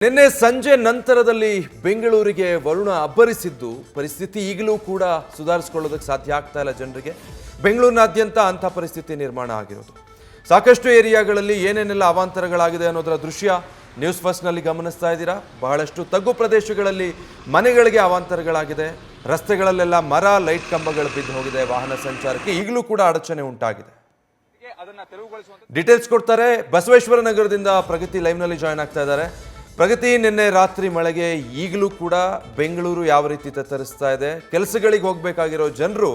ನಿನ್ನೆ ಸಂಜೆ ನಂತರದಲ್ಲಿ ಬೆಂಗಳೂರಿಗೆ ವರುಣ ಅಬ್ಬರಿಸಿದ್ದು ಪರಿಸ್ಥಿತಿ ಈಗಲೂ ಕೂಡ ಸುಧಾರಿಸಿಕೊಳ್ಳೋದಕ್ಕೆ ಸಾಧ್ಯ ಆಗ್ತಾ ಇಲ್ಲ ಜನರಿಗೆ. ಬೆಂಗಳೂರಿನಾದ್ಯಂತ ಅಂಥ ಪರಿಸ್ಥಿತಿ ನಿರ್ಮಾಣ ಆಗಿರೋದು. ಸಾಕಷ್ಟು ಏರಿಯಾಗಳಲ್ಲಿ ಏನೇನೆಲ್ಲ ಅವಾಂತರಗಳಾಗಿದೆ ಅನ್ನೋದರ ದೃಶ್ಯ ನ್ಯೂಸ್ ಫಸ್ಟ್ನಲ್ಲಿ ಗಮನಿಸ್ತಾ ಇದ್ದೀರಾ. ಬಹಳಷ್ಟು ತಗ್ಗು ಪ್ರದೇಶಗಳಲ್ಲಿ ಮನೆಗಳಿಗೆ ಅವಾಂತರಗಳಾಗಿದೆ. ರಸ್ತೆಗಳಲ್ಲೆಲ್ಲ ಮರ, ಲೈಟ್ ಕಂಬಗಳು ಬಿದ್ದು ಹೋಗಿದೆ. ವಾಹನ ಸಂಚಾರಕ್ಕೆ ಈಗಲೂ ಕೂಡ ಅಡಚಣೆ ಉಂಟಾಗಿದೆ. ಡೀಟೇಲ್ಸ್ ಕೊಡ್ತಾರೆ ಬಸವೇಶ್ವರ ನಗರದಿಂದ ಪ್ರಗತಿ ಲೈವ್ನಲ್ಲಿ ಜಾಯ್ನ್ ಆಗ್ತಾ ಇದ್ದಾರೆ. ಪ್ರಗತಿ, ನಿನ್ನೆ ರಾತ್ರಿ ಮಳೆಗೆ ಈಗಲೂ ಕೂಡ ಬೆಂಗಳೂರು ಯಾವ ರೀತಿ ತತ್ತರಿಸ್ತಾ ಇದೆ? ಕೆಲಸಗಳಿಗೆ ಹೋಗಬೇಕಾಗಿರೋ ಜನರು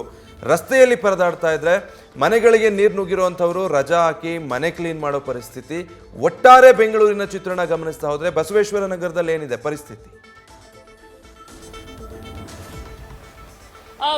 ರಸ್ತೆಯಲ್ಲಿ ಪರದಾಡ್ತಾ ಇದ್ರೆ, ಮನೆಗಳಿಗೆ ನೀರು ನುಗ್ಗಿರುವಂಥವರು ರಜಾ ಹಾಕಿ ಮನೆ ಕ್ಲೀನ್ ಮಾಡೋ ಪರಿಸ್ಥಿತಿ. ಒಟ್ಟಾರೆ ಬೆಂಗಳೂರಿನ ಚಿತ್ರಣ ಗಮನಿಸ್ತಾ ಹೋದ್ರೆ ಬಸವೇಶ್ವರ ನಗರದಲ್ಲಿ ಏನಿದೆ ಪರಿಸ್ಥಿತಿ?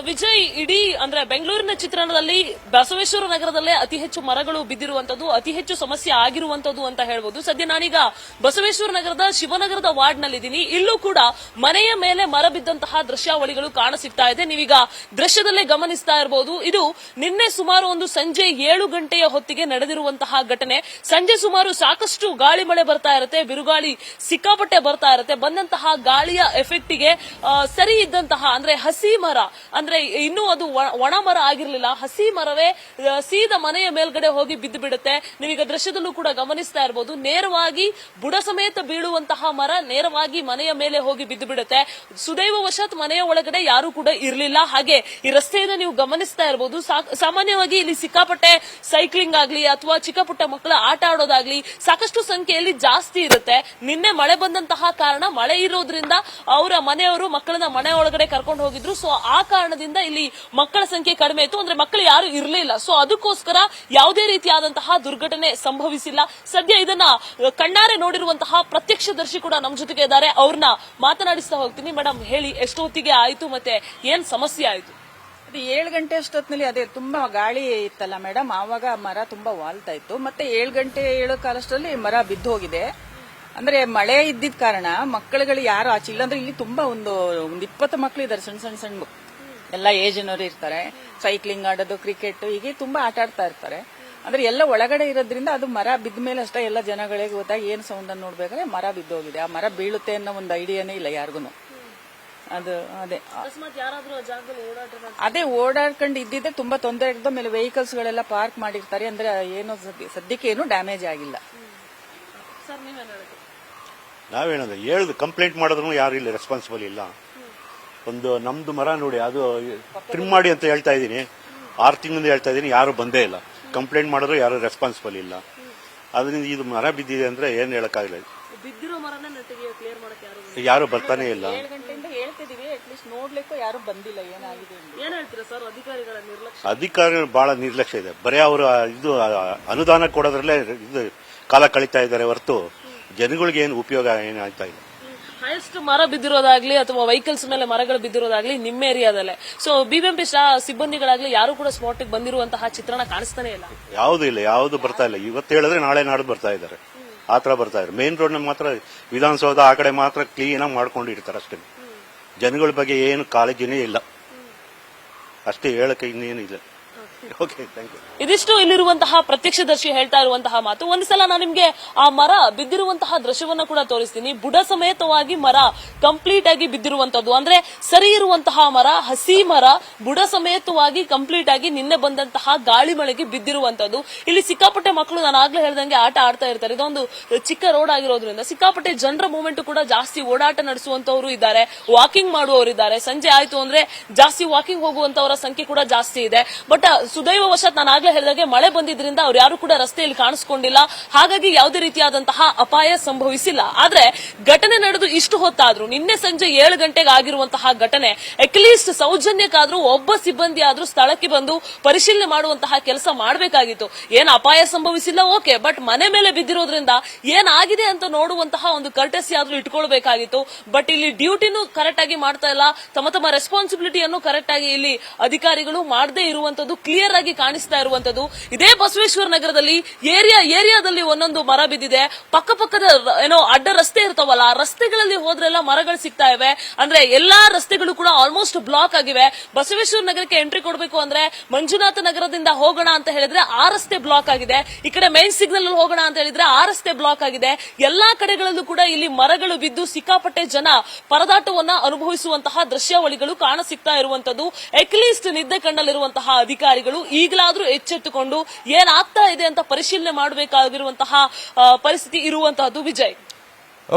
ವಿಜಯ್, ಇಡೀ ಅಂದ್ರೆ ಬೆಂಗಳೂರಿನ ಚಿತ್ರಣದಲ್ಲಿ ಬಸವೇಶ್ವರ ನಗರದಲ್ಲೇ ಅತಿ ಹೆಚ್ಚು ಮರಗಳು ಬಿದ್ದಿರುವಂತದ್ದು, ಅತಿ ಹೆಚ್ಚು ಸಮಸ್ಯೆ ಆಗಿರುವಂತದ್ದು ಅಂತ ಹೇಳ್ಬೋದು. ಸದ್ಯ ನಾನೀಗ ಬಸವೇಶ್ವರ ನಗರದ ಶಿವನಗರದ ವಾರ್ಡ್ ನಲ್ಲಿದ್ದೀನಿ. ಇಲ್ಲೂ ಕೂಡ ಮನೆಯ ಮೇಲೆ ಮರ ಬಿದ್ದಂತಹ ದೃಶ್ಯಾವಳಿಗಳು ಕಾಣಸಿಗ್ತಾ ಇದೆ. ನೀವೀಗ ದೃಶ್ಯದಲ್ಲೇ ಗಮನಿಸ್ತಾ ಇರಬಹುದು. ಇದು ನಿನ್ನೆ ಸುಮಾರು ಒಂದು ಸಂಜೆ 7 ಗಂಟೆಯ ಹೊತ್ತಿಗೆ ನಡೆದಿರುವಂತಹ ಘಟನೆ. ಸಂಜೆ ಸುಮಾರು ಸಾಕಷ್ಟು ಗಾಳಿ ಮಳೆ ಬರ್ತಾ ಇರುತ್ತೆ, ಬಿರುಗಾಳಿ ಸಿಕ್ಕಾಪಟ್ಟೆ ಬರ್ತಾ ಇರುತ್ತೆ. ಬಂದಂತಹ ಗಾಳಿಯ ಎಫೆಕ್ಟಿಗೆ ಸರಿ ಇದ್ದಂತಹ ಅಂದ್ರೆ ಹಸಿ ಮರ, ಅಂದ್ರೆ ಇನ್ನೂ ಅದು ಒಣ ಮರ ಆಗಿರ್ಲಿಲ್ಲ, ಹಸಿ ಮರವೇ ಸೀದಾ ಮನೆಯ ಮೇಲ್ಗಡೆ ಹೋಗಿ ಬಿದ್ದು ಬಿಡುತ್ತೆ. ನೀವೀಗ ದೃಶ್ಯದಲ್ಲೂ ಕೂಡ ಗಮನಿಸ್ತಾ ಇರಬಹುದು. ನೇರವಾಗಿ ಬುಡ ಸಮೇತ ಬೀಳುವಂತಹ ಮರ ನೇರವಾಗಿ ಮನೆಯ ಮೇಲೆ ಹೋಗಿ ಬಿದ್ದು ಬಿಡುತ್ತೆ. ಸುದೈವವಶಾತ್ ಮನೆಯ ಒಳಗಡೆ ಯಾರು ಕೂಡ ಇರಲಿಲ್ಲ. ಹಾಗೆ ಈ ರಸ್ತೆಯನ್ನು ನೀವು ಗಮನಿಸ್ತಾ ಇರಬಹುದು. ಸಾಮಾನ್ಯವಾಗಿ ಇಲ್ಲಿ ಸಿಕ್ಕಾಪಟ್ಟೆ ಸೈಕ್ಲಿಂಗ್ ಆಗ್ಲಿ ಅಥವಾ ಚಿಕ್ಕ ಪುಟ್ಟ ಮಕ್ಕಳ ಆಟ ಆಡೋದಾಗ್ಲಿ ಸಾಕಷ್ಟು ಸಂಖ್ಯೆಯಲ್ಲಿ ಜಾಸ್ತಿ ಇರುತ್ತೆ. ನಿನ್ನೆ ಮಳೆ ಬಂದಂತಹ ಕಾರಣ, ಮಳೆ ಇರೋದ್ರಿಂದ ಅವರ ಮನೆಯವರು ಮಕ್ಕಳನ್ನ ಮನೆ ಒಳಗಡೆ ಕರ್ಕೊಂಡು ಹೋಗಿದ್ರು. ಸೊ ಆ ಕಾರಣದಿಂದ ಇಲ್ಲಿ ಮಕ್ಕಳ ಸಂಖ್ಯೆ ಕಡಿಮೆ ಇತ್ತು, ಅಂದ್ರೆ ಮಕ್ಕಳು ಯಾರು ಇರಲಿಲ್ಲ. ಸೊ ಅದಕ್ಕೋಸ್ಕರ ಯಾವುದೇ ರೀತಿಯಾದಂತಹ ದುರ್ಘಟನೆ ಸಂಭವಿಸಿಲ್ಲ. ಸದ್ಯ ಇದನ್ನ ಕಣ್ಣಾರೆ ನೋಡಿರುವಂತಹ ಪ್ರತ್ಯಕ್ಷದರ್ಶಿ ಕೂಡ ನಮ್ಮ ಜೊತೆಗೆ ಇದ್ದಾರೆ. ಅವ್ರನ್ನ ಮಾತನಾಡಿಸ್ತಾ ಹೋಗ್ತೀನಿ. ಮೇಡಮ್, ಹೇಳಿ, ಎಷ್ಟೊತ್ತಿಗೆ ಆಯ್ತು ಮತ್ತೆ ಏನ್ ಸಮಸ್ಯೆ ಆಯ್ತು? ಅದು 7 ಗಂಟೆ ಅಷ್ಟೊತ್ತಿನಲ್ಲಿ ಅದೇ ತುಂಬಾ ಗಾಳಿ ಇತ್ತಲ್ಲ ಮೇಡಮ್, ಆವಾಗ ಮರ ತುಂಬಾ ವಾಲ್ತಾ ಇತ್ತು. ಮತ್ತೆ 7 ಗಂಟೆ 7 ಕಾಲಷ್ಟರಲ್ಲಿ ಮರ ಬಿದ್ದು ಹೋಗಿದೆ. ಅಂದ್ರೆ ಮಳೆ ಇದ್ದಿದ್ ಕಾರಣ ಮಕ್ಕಳುಗಳು ಯಾರು ಆಚೆ ಇಲ್ಲ. ಅಂದ್ರೆ ಇಲ್ಲಿ ತುಂಬಾ ಒಂದು 20 ಮಕ್ಕಳು ಇದ್ದಾರೆ, ಸಣ್ಣ ಸಣ್ಣ ಎಲ್ಲ ಏಜಿನವರು ಇರ್ತಾರೆ. ಸೈಕ್ಲಿಂಗ್ ಆಡೋದು, ಕ್ರಿಕೆಟ್, ಹೀಗೆ ತುಂಬಾ ಆಟ ಆಡ್ತಾ ಇರ್ತಾರೆ. ಅಂದ್ರೆ ಎಲ್ಲ ಒಳಗಡೆ ಇರೋದ್ರಿಂದ ಅದು ಮರ ಬಿದ್ದ ಮೇಲೆ ಅಷ್ಟೇ ಎಲ್ಲ ಜನಗಳಿಗೆ ಗೊತ್ತಾಗಿ ಏನ್ ಸೌಂಡ್ ಅನ್ನು ನೋಡ್ಬೇಕಾದ್ರೆ ಮರ ಬಿದ್ದೋಗಿದೆ. ಆ ಮರ ಬೀಳುತ್ತೆ ಅನ್ನೋ ಒಂದು ಐಡಿಯಾನೇ ಇಲ್ಲ ಯಾರಿಗೂ. ಅದು ಅದೇ ಓಡಾಡ್ಕೊಂಡು ಇದ್ದಿದ್ದೆ ತುಂಬಾ ತೊಂದರೆ ಇರ್ತದೆ. ಆಮೇಲೆ ವೆಹಿಕಲ್ಸ್ ಗಳೆಲ್ಲ ಪಾರ್ಕ್ ಮಾಡಿರ್ತಾರೆ. ಅಂದ್ರೆ ಏನೋ ಸದ್ಯಕ್ಕೆ ಏನು ಡ್ಯಾಮೇಜ್ ಆಗಿಲ್ಲ. ನಾವೇನದು ಹೇಳ್ದು ಕಂಪ್ಲೇಂಟ್ ಮಾಡಿದ್ರು ಯಾರು ಇಲ್ಲ, ರೆಸ್ಪಾನ್ಸಿಬಲ್ ಇಲ್ಲ. ಒಂದು ನಮ್ದು ಮರ ನೋಡಿ, ಅದು ಟ್ರಿಮ್ ಮಾಡಿ ಅಂತ ಹೇಳ್ತಾ ಇದ್ದೀನಿ, 6 ತಿಂಗಳಿಂದ ಹೇಳ್ತಾ ಇದ್ದೀನಿ, ಯಾರು ಬಂದೇ ಇಲ್ಲ. ಕಂಪ್ಲೇಂಟ್ ಮಾಡಿದ್ರು ಯಾರು ರೆಸ್ಪಾನ್ಸಿಬಲ್ ಇಲ್ಲ. ಅದರಿಂದ ಇದು ಮರ ಬಿದ್ದಿದೆ ಅಂದ್ರೆ ಏನ್ ಹೇಳಕ್ಕಾಗಿಲ್ಲ, ಯಾರು ಬರ್ತಾನೆ ಇಲ್ಲ. 7 ಗಂಟೆಯಿಂದ ಹೇಳ್ತಿದೀವಿ, ಅಟ್ಲೀಸ್ಟ್ ನೋಡ್ಲಿಕ್ಕೂ ಯಾರು ಬಂದಿಲ್ಲ ಏನಾಗಿದೆ. ಏನ್ ಹೇಳ್ತೀರಾ ಸರ್, ಅಧಿಕಾರಿಗಳ ನಿರ್ಲಕ್ಷ್ಯ? ಅಧಿಕಾರಿಗಳು ಬಹಳ ನಿರ್ಲಕ್ಷ್ಯ ಇದೆ. ಬರೀ ಅವರು ಇದು ಅನುದಾನ ಕೊಡೋದ್ರಲ್ಲೇ ಇದು ಕಾಲ ಕಳೀತಾ ಇದ್ದಾರೆ ಹೊರತು ಜನಗಳಿಗೆ ಏನು ಉಪಯೋಗ ಏನಾಗ್ತಾ ಇಲ್ಲ. ಹೈಯೆಸ್ಟ್ ಮರ ಬಿದ್ದಿರೋದಾಗ್ಲಿ ಅಥವಾ ವೆಹಿಕಲ್ಸ್ ಮೇಲೆ ಮರಗಳು ಬಿದ್ದಿರೋದಾಗ್ಲಿ ನಿಮ್ಮ ಏರಿಯಾದಲ್ಲೇ. ಸೊ ಬಿಬಿಎಂಪಿ ಸಿಬ್ಬಂದಿಗಳಾಗ್ಲಿ ಯಾರು ಕೂಡ ಸ್ಪಾಟ್ ಬಂದಿರುವಂತಹ ಚಿತ್ರಣ ಕಾಣಿಸ್ತಾನೆ ಇಲ್ಲ. ಯಾವ್ದು ಇಲ್ಲ, ಯಾವ್ದು ಬರ್ತಾ ಇಲ್ಲ. ಇವತ್ತು ಹೇಳಿದ್ರೆ ನಾಳೆ ನಾಡ್ದು ಬರ್ತಾ ಇದ್ದಾರೆ, ಆತರ ಬರ್ತಾ ಇದ್ದಾರೆ. ಮೇನ್ ರೋಡ್ ಮಾತ್ರ ವಿಧಾನಸೌಧ ಆ ಕಡೆ ಮಾತ್ರ ಕ್ಲೀನ್ ಆಗಿ ಮಾಡ್ಕೊಂಡು ಇರ್ತಾರೆ ಅಷ್ಟೇ. ಜನಗಳ ಬಗ್ಗೆ ಏನು ಕಾಳಜಿನೇ ಇಲ್ಲ. ಅಷ್ಟೇ ಹೇಳಕ್ಕೆ ಇನ್ನೇನು ಇಲ್ಲ. ಇದಿಷ್ಟು ಇಲ್ಲಿರುವಂತಹ ಪ್ರತ್ಯಕ್ಷದರ್ಶಿ ಹೇಳ್ತಾ ಇರುವಂತಹ ಮಾತು. ಒಂದ್ಸಲ ನಾನು ನಿಮ್ಗೆ ಆ ಮರ ಬಿದ್ದಿರುವಂತಹ ದೃಶ್ಯವನ್ನ ಕೂಡ ತೋರಿಸ್ತೀನಿ. ಬುಡ ಸಮೇತವಾಗಿ ಮರ ಕಂಪ್ಲೀಟ್ ಆಗಿ ಬಿದ್ದಿರುವಂತದ್ದು, ಅಂದ್ರೆ ಸರಿ ಇರುವಂತಹ ಮರ, ಹಸಿ ಮರ ಬುಡ ಸಮೇತವಾಗಿ ಕಂಪ್ಲೀಟ್ ಆಗಿ ನಿನ್ನೆ ಬಂದಂತಹ ಗಾಳಿ ಮಳೆಗೆ ಬಿದ್ದಿರುವಂತದ್ದು. ಇಲ್ಲಿ ಸಿಕ್ಕಾಪಟ್ಟೆ ಮಕ್ಕಳು, ನಾನು ಆಗ್ಲೇ ಹೇಳ್ದಂಗೆ, ಆಟ ಆಡ್ತಾ ಇರ್ತಾರೆ. ಇದೊಂದು ಚಿಕ್ಕ ರೋಡ್ ಆಗಿರೋದ್ರಿಂದ ಸಿಕ್ಕಾಪಟ್ಟೆ ಜನರ ಮೂವ್ಮೆಂಟ್ ಕೂಡ ಜಾಸ್ತಿ, ಓಡಾಟ ನಡೆಸುವಂತವರು ಇದ್ದಾರೆ, ವಾಕಿಂಗ್ ಮಾಡುವವರು ಇದ್ದಾರೆ. ಸಂಜೆ ಆಯ್ತು ಅಂದ್ರೆ ಜಾಸ್ತಿ ವಾಕಿಂಗ್ ಹೋಗುವಂತವರ ಸಂಖ್ಯೆ ಕೂಡ ಜಾಸ್ತಿ ಇದೆ. ಬಟ್ ಸುದೈವವಶಾತ್ ನಾನು ಆಗ್ಲೇ ಹೇಳಿದಾಗೆ ಮಳೆ ಬಂದಿದ್ರಿಂದ ಅವ್ರು ಯಾರು ಕೂಡ ರಸ್ತೆಯಲ್ಲಿ ಕಾಣಿಸ್ಕೊಂಡಿಲ್ಲ. ಹಾಗಾಗಿ ಯಾವುದೇ ರೀತಿಯಾದಂತಹ ಅಪಾಯ ಸಂಭವಿಸಿಲ್ಲ. ಆದ್ರೆ ಘಟನೆ ನಡೆದು ಇಷ್ಟು ಹೊತ್ತಾದ್ರೂ, ನಿನ್ನೆ ಸಂಜೆ 7 ಗಂಟೆಗೆ ಆಗಿರುವಂತಹ ಘಟನೆ, ಅಟ್ಲೀಸ್ಟ್ ಸೌಜನ್ಯಕ್ಕಾದ್ರೂ ಒಬ್ಬ ಸಿಬ್ಬಂದಿ ಆದ್ರೂ ಸ್ಥಳಕ್ಕೆ ಬಂದು ಪರಿಶೀಲನೆ ಮಾಡುವಂತಹ ಕೆಲಸ ಮಾಡಬೇಕಾಗಿತ್ತು. ಏನ್ ಅಪಾಯ ಸಂಭವಿಸಿಲ್ಲ, ಓಕೆ, ಬಟ್ ಮನೆ ಮೇಲೆ ಬಿದ್ದಿರೋದ್ರಿಂದ ಏನಾಗಿದೆ ಅಂತ ನೋಡುವಂತಹ ಒಂದು ಕರ್ಟಸಿ ಆದ್ರೂ ಇಟ್ಕೊಳ್ಬೇಕಾಗಿತ್ತು. ಬಟ್ ಇಲ್ಲಿ ಡ್ಯೂಟಿನೂ ಕರೆಕ್ಟ್ ಆಗಿ ಮಾಡ್ತಾ ಇಲ್ಲ, ತಮ್ಮ ರೆಸ್ಪಾನ್ಸಿಬಿಲಿಟಿಯನ್ನು ಕರೆಕ್ಟ್ ಆಗಿ ಇಲ್ಲಿ ಅಧಿಕಾರಿಗಳು ಮಾಡದೇ ಇರುವಂತದ್ದು ಕ್ಲಿಯರ್ ಕ್ಲಿಯರ್ ಆಗಿ ಕಾಣಿಸ್ತಾ ಇರುವಂತದ್ದು. ಇದೇ ಬಸವೇಶ್ವರ ನಗರದಲ್ಲಿ ಏರಿಯಾದಲ್ಲಿ ಒಂದೊಂದು ಮರ ಬಿದ್ದಿದೆ. ಪಕ್ಕದ ಏನೋ ಅಡ್ಡ ರಸ್ತೆ ಇರ್ತಾವಲ್ಲ, ಆ ರಸ್ತೆಗಳಲ್ಲಿ ಹೋದ್ರೆಲ್ಲ ಮರಗಳು ಸಿಗ್ತಾ ಇವೆ. ಅಂದ್ರೆ ಎಲ್ಲಾ ರಸ್ತೆಗಳು ಕೂಡ ಆಲ್ಮೋಸ್ಟ್ ಬ್ಲಾಕ್ ಆಗಿವೆ. ಬಸವೇಶ್ವರ ನಗರಕ್ಕೆ ಎಂಟ್ರಿ ಕೊಡಬೇಕು ಅಂದ್ರೆ ಮಂಜುನಾಥ ನಗರದಿಂದ ಹೋಗೋಣ ಅಂತ ಹೇಳಿದ್ರೆ ಆ ರಸ್ತೆ ಬ್ಲಾಕ್ ಆಗಿದೆ. ಈ ಕಡೆ ಮೈನ್ ಸಿಗ್ನಲ್ ಹೋಗೋಣ ಅಂತ ಹೇಳಿದ್ರೆ ಆ ರಸ್ತೆ ಬ್ಲಾಕ್ ಆಗಿದೆ. ಎಲ್ಲಾ ಕಡೆಗಳಲ್ಲೂ ಕೂಡ ಇಲ್ಲಿ ಮರಗಳು ಬಿದ್ದು ಸಿಕ್ಕಾಪಟ್ಟೆ ಜನ ಪರದಾಟವನ್ನ ಅನುಭವಿಸುವಂತಹ ದೃಶ್ಯಾವಳಿಗಳು ಕಾಣ ಸಿಗ್ತಾ ಇರುವಂತದ್ದು. ಅಟ್ಲೀಸ್ಟ್ ನಿದ್ದೆ ಕಣ್ಣಲ್ಲಿರುವಂತಹ ಅಧಿಕಾರಿಗಳು ಈಗಲಾದ್ರೂ ಎಚ್ಚೆತ್ತುಕೊಂಡು ಏನಾಗ್ತಾ ಇದೆ ಅಂತ ಪರಿಶೀಲನೆ ಮಾಡಬೇಕಾಗಿರುವಂತಹ ಪರಿಸ್ಥಿತಿ ಇರುವಂತಹದ್ದು. ವಿಜಯ್,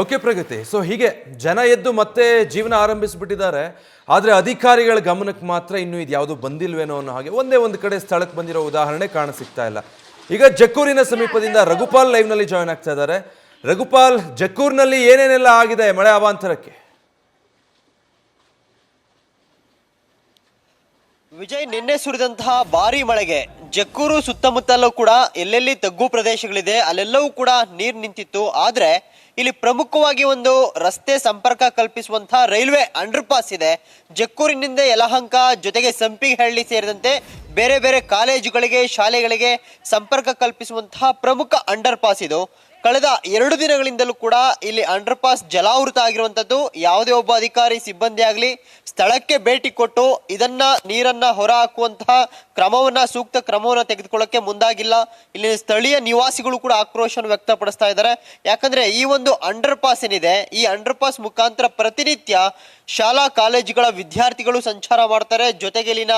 ಓಕೆ ಪ್ರಗತಿ. ಸೊ ಹೀಗೆ ಜನ ಎದ್ದು ಮತ್ತೆ ಜೀವನ ಆರಂಭಿಸಿಬಿಟ್ಟಿದ್ದಾರೆ. ಆದರೆ ಅಧಿಕಾರಿಗಳ ಗಮನಕ್ಕೆ ಮಾತ್ರ ಇನ್ನೂ ಇದು ಯಾವುದೂ ಬಂದಿಲ್ವೇನೋ ಅನ್ನೋ ಹಾಗೆ ಒಂದೇ ಒಂದು ಕಡೆ ಸ್ಥಳಕ್ಕೆ ಬಂದಿರೋ ಉದಾಹರಣೆ ಕಾಣ ಸಿಗ್ತಾ ಇಲ್ಲ. ಈಗ ಜಕ್ಕೂರಿನ ಸಮೀಪದಿಂದ ರಘುಪಾಲ್ ಲೈವ್ನಲ್ಲಿ ಜಾಯ್ನ್ ಆಗ್ತಾ ಇದ್ದಾರೆ. ರಘುಪಾಲ್, ಜಕ್ಕೂರಿನಲ್ಲಿ ಏನೇನೆಲ್ಲ ಆಗಿದೆ ಮಳೆ ಅವಾಂತರಕ್ಕೆ? ವಿಜಯ್, ನಿನ್ನೆ ಸುರಿದಂತಹ ಭಾರಿ ಮಳೆಗೆ ಜಕ್ಕೂರು ಸುತ್ತಮುತ್ತಲೂ ಕೂಡ ಎಲ್ಲೆಲ್ಲಿ ತಗ್ಗು ಪ್ರದೇಶಗಳಿದೆ ಅಲ್ಲೆಲ್ಲವೂ ಕೂಡ ನೀರು ನಿಂತಿತ್ತು. ಆದ್ರೆ ಇಲ್ಲಿ ಪ್ರಮುಖವಾಗಿ ಒಂದು ರಸ್ತೆ ಸಂಪರ್ಕ ಕಲ್ಪಿಸುವಂತಹ ರೈಲ್ವೆ ಅಂಡರ್ ಪಾಸ್ ಇದೆ. ಜಕ್ಕೂರಿನಿಂದ ಯಲಹಂಕ ಜೊತೆಗೆ ಸಂಪಿಗೆಹಳ್ಳಿ ಸೇರಿದಂತೆ ಬೇರೆ ಬೇರೆ ಕಾಲೇಜುಗಳಿಗೆ ಶಾಲೆಗಳಿಗೆ ಸಂಪರ್ಕ ಕಲ್ಪಿಸುವಂತಹ ಪ್ರಮುಖ ಅಂಡರ್ ಪಾಸ್ ಇದು. ಕಳೆದ 2 ದಿನಗಳಿಂದಲೂ ಕೂಡ ಇಲ್ಲಿ ಅಂಡರ್ ಪಾಸ್ ಜಲಾವೃತ ಆಗಿರುವಂತದ್ದು. ಯಾವುದೇ ಒಬ್ಬ ಅಧಿಕಾರಿ ಸಿಬ್ಬಂದಿ ಆಗಲಿ ಸ್ಥಳಕ್ಕೆ ಭೇಟಿ ಕೊಟ್ಟು ಇದನ್ನ ನೀರನ್ನ ಹೊರ ಹಾಕುವಂತಹ ಸೂಕ್ತ ಕ್ರಮವನ್ನ ತೆಗೆದುಕೊಳ್ಳಕ್ಕೆ ಮುಂದಾಗಿಲ್ಲ. ಇಲ್ಲಿ ಸ್ಥಳೀಯ ನಿವಾಸಿಗಳು ಕೂಡ ಆಕ್ರೋಶವನ್ನು ವ್ಯಕ್ತಪಡಿಸ್ತಾ ಇದ್ದಾರೆ. ಯಾಕಂದ್ರೆ ಈ ಒಂದು ಅಂಡರ್ ಪಾಸ್ ಏನಿದೆ, ಈ ಅಂಡರ್ ಪಾಸ್ ಮುಖಾಂತರ ಪ್ರತಿನಿತ್ಯ ಶಾಲಾ ಕಾಲೇಜುಗಳ ವಿದ್ಯಾರ್ಥಿಗಳು ಸಂಚಾರ ಮಾಡ್ತಾರೆ. ಜೊತೆಗೆ ಇಲ್ಲಿನ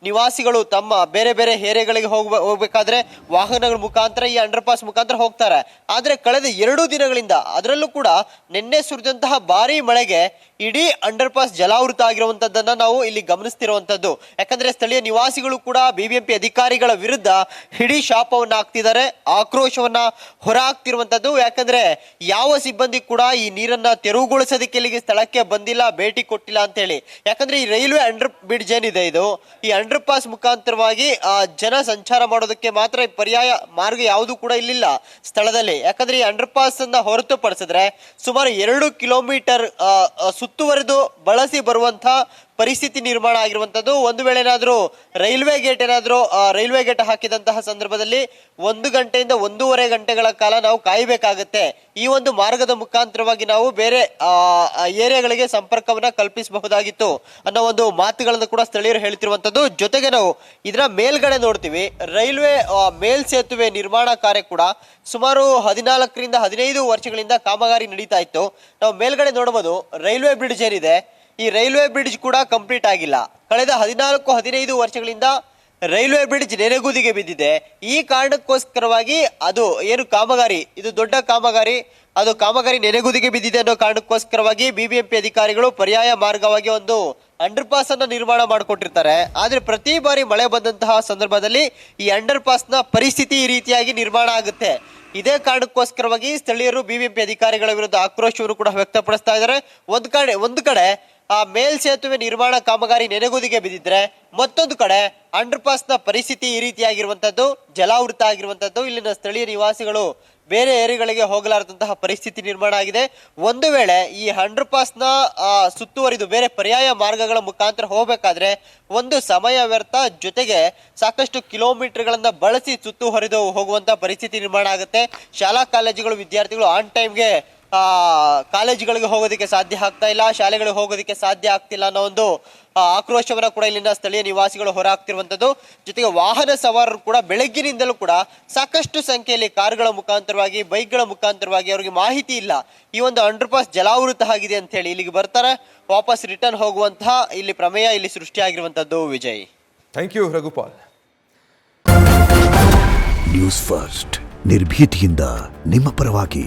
ನಿವಾಸಿಗಳು ತಮ್ಮ ಬೇರೆ ಬೇರೆ ಏರಿಯಾಗಳಿಗೆ ಹೋಗ್ಬೇಕಾದ್ರೆ ವಾಹನಗಳ ಮುಖಾಂತರ ಈ ಅಂಡರ್ ಪಾಸ್ ಮುಖಾಂತರ ಹೋಗ್ತಾರೆ. ಆದ್ರೆ ಕಳೆದ 2 ದಿನಗಳಿಂದ, ಅದರಲ್ಲೂ ಕೂಡ ನಿನ್ನೆ ಸುರಿದಂತಹ ಭಾರಿ ಮಳೆಗೆ ಇಡೀ ಅಂಡರ್ ಪಾಸ್ ಜಲಾವೃತ ಆಗಿರುವಂತದ್ದನ್ನ ನಾವು ಇಲ್ಲಿ ಗಮನಿಸ್ತಿರುವಂತದ್ದು. ಯಾಕಂದ್ರೆ ಸ್ಥಳೀಯ ನಿವಾಸಿಗಳು ಕೂಡ ಬಿಬಿಎಂಪಿ ಅಧಿಕಾರಿಗಳ ವಿರುದ್ಧ ಹಿಡಿ ಶಾಪವನ್ನ ಹಾಕ್ತಿದ್ದಾರೆ, ಆಕ್ರೋಶವನ್ನ ಹೊರ ಹಾಕ್ತಿರುವಂತದ್ದು. ಯಾಕಂದ್ರೆ ಯಾವ ಸಿಬ್ಬಂದಿ ಕೂಡ ಈ ನೀರನ್ನ ತೆರವುಗೊಳಿಸೋದಕ್ಕೆ ಇಲ್ಲಿಗೆ ಸ್ಥಳಕ್ಕೆ ಬಂದಿಲ್ಲ, ಭೇಟಿ ಕೊಟ್ಟಿಲ್ಲ ಅಂತ ಹೇಳಿ. ಯಾಕಂದ್ರೆ ಈ ರೈಲ್ವೆ ಅಂಡರ್ ಬ್ರಿಡ್ಜ್ ಏನಿದೆ ಇದು, ಈ ಅಂಡರ್ ಪಾಸ್ ಮುಖಾಂತರವಾಗಿ ಜನ ಸಂಚಾರ ಮಾಡೋದಕ್ಕೆ ಮಾತ್ರ ಪರ್ಯಾಯ ಮಾರ್ಗ ಯಾವುದು ಕೂಡ ಇಲ್ಲಿಲ್ಲ ಸ್ಥಳದಲ್ಲಿ. ಯಾಕಂದ್ರೆ ಈ ಅಂಡರ್ ಪಾಸ್ ಅನ್ನ ಹೊರತುಪಡಿಸಿದ್ರೆ ಸುಮಾರು 2 ಕಿಲೋಮೀಟರ್ ಸುತ್ತುವರೆದು ಬಳಸಿ ಬರುವಂತ ಪರಿಸ್ಥಿತಿ ನಿರ್ಮಾಣ ಆಗಿರುವಂತದ್ದು. ಒಂದು ವೇಳೆ ಏನಾದ್ರೂ ರೈಲ್ವೆ ಗೇಟ್ ಹಾಕಿದಂತಹ ಸಂದರ್ಭದಲ್ಲಿ 1 ಗಂಟೆಯಿಂದ 1.5 ಗಂಟೆಗಳ ಕಾಲ ನಾವು ಕಾಯಬೇಕಾಗುತ್ತೆ. ಈ ಒಂದು ಮಾರ್ಗದ ಮುಖಾಂತರವಾಗಿ ನಾವು ಬೇರೆ ಏರಿಯಾಗಳಿಗೆ ಸಂಪರ್ಕವನ್ನ ಕಲ್ಪಿಸಬಹುದಾಗಿತ್ತು ಅನ್ನೋ ಒಂದು ಮಾತುಗಳನ್ನು ಕೂಡ ಸ್ಥಳೀಯರು ಹೇಳ್ತಿರುವಂತದ್ದು. ಜೊತೆಗೆ ನಾವು ಇದರ ಮೇಲ್ಗಡೆ ನೋಡ್ತೀವಿ, ರೈಲ್ವೆ ಮೇಲ್ಸೇತುವೆ ನಿರ್ಮಾಣ ಕಾರ್ಯ ಕೂಡ ಸುಮಾರು 14ರಿಂದ 15 ವರ್ಷಗಳಿಂದ ಕಾಮಗಾರಿ ನಡೀತಾ ಇತ್ತು. ನಾವು ಮೇಲ್ಗಡೆ ನೋಡಬಹುದು ರೈಲ್ವೆ ಬ್ರಿಡ್ಜ್ ಏನಿದೆ, ಈ ರೈಲ್ವೆ ಬ್ರಿಡ್ಜ್ ಕೂಡ ಕಂಪ್ಲೀಟ್ ಆಗಿಲ್ಲ. ಕಳೆದ 14-15 ವರ್ಷಗಳಿಂದ ರೈಲ್ವೆ ಬ್ರಿಡ್ಜ್ ನೆನೆಗುದಿಗೆ ಬಿದ್ದಿದೆ. ಈ ಕಾರಣಕ್ಕೋಸ್ಕರವಾಗಿ ಅದು ಏನು ಕಾಮಗಾರಿ, ಇದು ದೊಡ್ಡ ಕಾಮಗಾರಿ, ಅದು ಕಾಮಗಾರಿ ನೆನೆಗುದಿಗೆ ಬಿದ್ದಿದೆ ಅನ್ನೋ ಕಾರಣಕ್ಕೋಸ್ಕರವಾಗಿ ಬಿಬಿಎಂಪಿ ಅಧಿಕಾರಿಗಳು ಪರ್ಯಾಯ ಮಾರ್ಗವಾಗಿ ಒಂದು ಅಂಡರ್ ಪಾಸ್ ಅನ್ನ ನಿರ್ಮಾಣ ಮಾಡಿಕೊಟ್ಟಿರ್ತಾರೆ. ಆದ್ರೆ ಪ್ರತಿ ಬಾರಿ ಮಳೆ ಬಂದಂತಹ ಸಂದರ್ಭದಲ್ಲಿ ಈ ಅಂಡರ್ ಪಾಸ್ ನ ಪರಿಸ್ಥಿತಿ ಈ ರೀತಿಯಾಗಿ ನಿರ್ಮಾಣ ಆಗುತ್ತೆ. ಇದೇ ಕಾರಣಕ್ಕೋಸ್ಕರವಾಗಿ ಸ್ಥಳೀಯರು ಬಿಬಿಎಂಪಿ ಅಧಿಕಾರಿಗಳ ವಿರುದ್ಧ ಆಕ್ರೋಶವನ್ನು ಕೂಡ ವ್ಯಕ್ತಪಡಿಸ್ತಾ ಇದ್ದಾರೆ. ಒಂದು ಕಡೆ ಆ ಮೇಲ್ಸೇತುವೆ ನಿರ್ಮಾಣ ಕಾಮಗಾರಿ ನೆನೆಗುದಿಗೆ ಬಿದ್ದಿದ್ರೆ, ಮತ್ತೊಂದು ಕಡೆ ಅಂಡರ್ ಪಾಸ್ ನ ಪರಿಸ್ಥಿತಿ ಈ ರೀತಿಯಾಗಿರುವಂತದ್ದು, ಜಲಾವೃತ ಆಗಿರುವಂತದ್ದು. ಇಲ್ಲಿನ ಸ್ಥಳೀಯ ನಿವಾಸಿಗಳು ಬೇರೆ ಏರಿಯಾಗಳಿಗೆ ಹೋಗಲಾರದಂತಹ ಪರಿಸ್ಥಿತಿ ನಿರ್ಮಾಣ ಆಗಿದೆ. ಒಂದು ವೇಳೆ ಈ ಅಂಡರ್ ಪಾಸ್ ನ ಸುತ್ತುವರಿದು ಬೇರೆ ಪರ್ಯಾಯ ಮಾರ್ಗಗಳ ಮುಖಾಂತರ ಹೋಗಬೇಕಾದ್ರೆ ಒಂದು ಸಮಯ ವ್ಯರ್ಥ, ಜೊತೆಗೆ ಸಾಕಷ್ಟು ಕಿಲೋಮೀಟರ್ಗಳನ್ನ ಬಳಸಿ ಸುತ್ತುವರಿದು ಹೋಗುವಂತ ಪರಿಸ್ಥಿತಿ ನಿರ್ಮಾಣ ಆಗುತ್ತೆ. ಶಾಲಾ ಕಾಲೇಜುಗಳು ವಿದ್ಯಾರ್ಥಿಗಳು ಆನ್ ಟೈಮ್ಗೆ ಕಾಲೇಜುಗಳಿಗೆ ಹೋಗೋದಕ್ಕೆ ಸಾಧ್ಯ ಆಗ್ತಾ ಇಲ್ಲ, ಶಾಲೆಗಳಿಗೆ ಹೋಗೋದಕ್ಕೆ ಸಾಧ್ಯ ಆಗ್ತಿಲ್ಲ ಅನ್ನೋ ಒಂದು ಆಕ್ರೋಶವನ್ನ ಕೂಡ ಇಲ್ಲಿನ ಸ್ಥಳೀಯ ನಿವಾಸಿಗಳು ಹೊರಹಾಕ್ತಿರುವಂತದ್ದು. ಜೊತೆಗೆ ವಾಹನ ಸವಾರರು ಕೂಡ ಬೆಳಗ್ಗಿನಿಂದಲೂ ಕೂಡ ಸಾಕಷ್ಟು ಸಂಖ್ಯೆಯಲ್ಲಿ ಕಾರುಗಳ ಮುಖಾಂತರವಾಗಿ, ಬೈಕ್ಗಳ ಮುಖಾಂತರವಾಗಿ ಅವರಿಗೆ ಮಾಹಿತಿ ಇಲ್ಲ ಈ ಒಂದು ಅಂಡರ್ ಪಾಸ್ ಜಲಾವೃತ ಆಗಿದೆ ಅಂತ ಹೇಳಿ ಇಲ್ಲಿಗೆ ಬರ್ತಾರೆ, ವಾಪಸ್ ರಿಟರ್ನ್ ಹೋಗುವಂತಹ ಇಲ್ಲಿ ಪ್ರಮೇಯ ಇಲ್ಲಿ ಸೃಷ್ಟಿಯಾಗಿರುವಂತದ್ದು. Vijay, thank you Raghupal. News first, ನಿರ್ಭೀತಿಯಿಂದ ನಿಮ್ಮ ಪರವಾಗಿ.